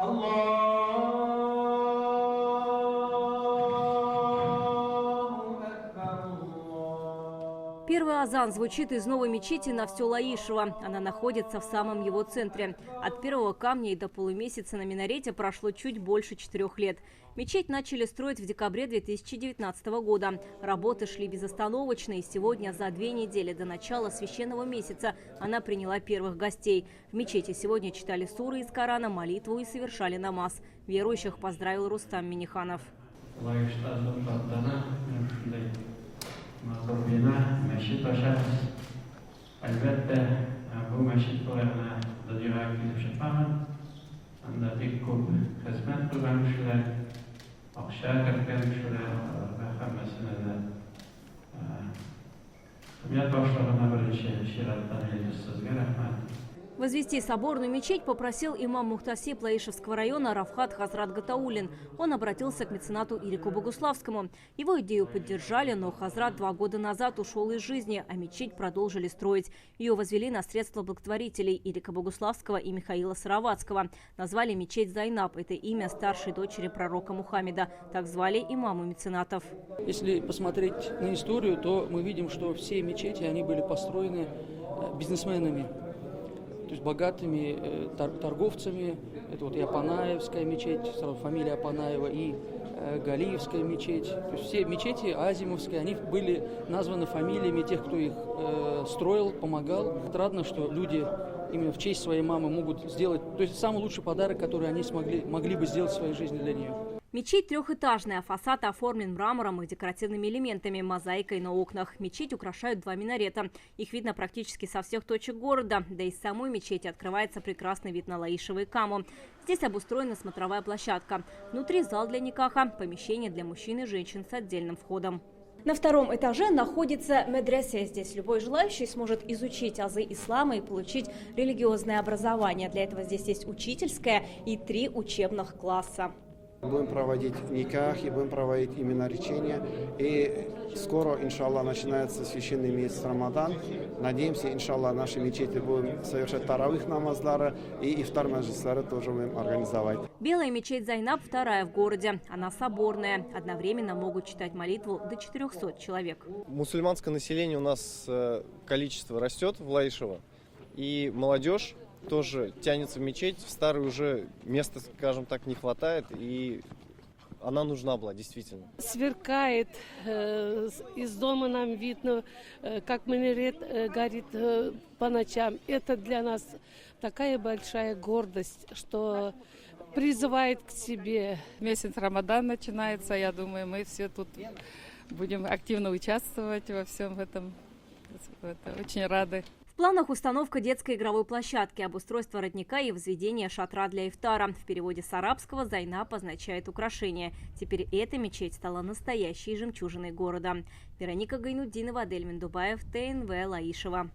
Первый азан звучит из новой мечети на все Лаишево. Она находится в самом его центре. От первого камня и до полумесяца на минарете прошло чуть больше 4 лет. Мечеть начали строить в декабре 2019 года. Работы шли безостановочно, и сегодня, за 2 недели до начала священного месяца, она приняла первых гостей. В мечети сегодня читали суры из Корана, молитву и совершали намаз. Верующих поздравил Рустам Миниханов. Мәчет ашабыз. Әлбәттә, бу мәчет буларына дөньяга килеп чыкмаган. Анда бик күп хезмәт кылган кешеләр, акча кергән кешеләр, һәммәсенә дә хезмәт башлыгына беренче чираттан сезгә рәхмәт. Возвести соборную мечеть попросил имам Мухтасиб Лаишевского района Равхат Хазрат Гатаулин. Он обратился к меценату Ирику Богуславскому. Его идею поддержали, но Хазрат 2 года назад ушел из жизни, а мечеть продолжили строить. Ее возвели на средства благотворителей Ирика Богуславского и Михаила Сыроватского. Назвали мечеть Зайнаб. Это имя старшей дочери пророка Мухаммеда. Так звали имаму меценатов. Если посмотреть на историю, то мы видим, что все мечети они были построены бизнесменами. То есть богатыми торговцами. Это вот и Апанаевская мечеть, фамилия Апанаева, и Галиевская мечеть. То есть все мечети Азимовские, они были названы фамилиями тех, кто их строил, помогал. Отрадно, что люди именно в честь своей мамы могут сделать, то есть самый лучший подарок, который они могли бы сделать в своей жизни для нее. Мечеть трехэтажная, фасад оформлен мрамором и декоративными элементами, мозаикой на окнах. Мечеть украшают 2 минарета. Их видно практически со всех точек города. Да и из самой мечети открывается прекрасный вид на Лаишево и Каму. Здесь обустроена смотровая площадка. Внутри зал для никаха, помещение для мужчин и женщин с отдельным входом. На 2-м этаже находится медресе. Здесь любой желающий сможет изучить азы ислама и получить религиозное образование. Для этого здесь есть учительская и 3 учебных класса. Будем проводить никах и будем проводить именно речения. И скоро, иншаллах, начинается священный месяц Рамадан. Надеемся, иншаллах, наши мечети будем совершать таравих намазлары и ифтар маджлислары тоже будем организовать. Белая мечеть Зайнаб 2-я в городе. Она соборная. Одновременно могут читать молитву до 400 человек. Мусульманское население у нас количество растет в Лаишево. И молодежь тоже тянется в мечеть. В старой уже места, скажем так, не хватает. И она нужна была, действительно. Сверкает. Из дома нам видно, как минарет горит по ночам. Это для нас такая большая гордость, что призывает к себе. Месяц Рамадан начинается. Я думаю, мы все тут будем активно участвовать во всем этом. Очень рады. В планах установка детской игровой площадки, обустройство родника и возведение шатра для ифтара. В переводе с арабского «Зайнаб» означает «украшение». Теперь эта мечеть стала настоящей жемчужиной города. Вероника Гайнутдинова, Адель Мендубаев, ТНВ, Лаишево.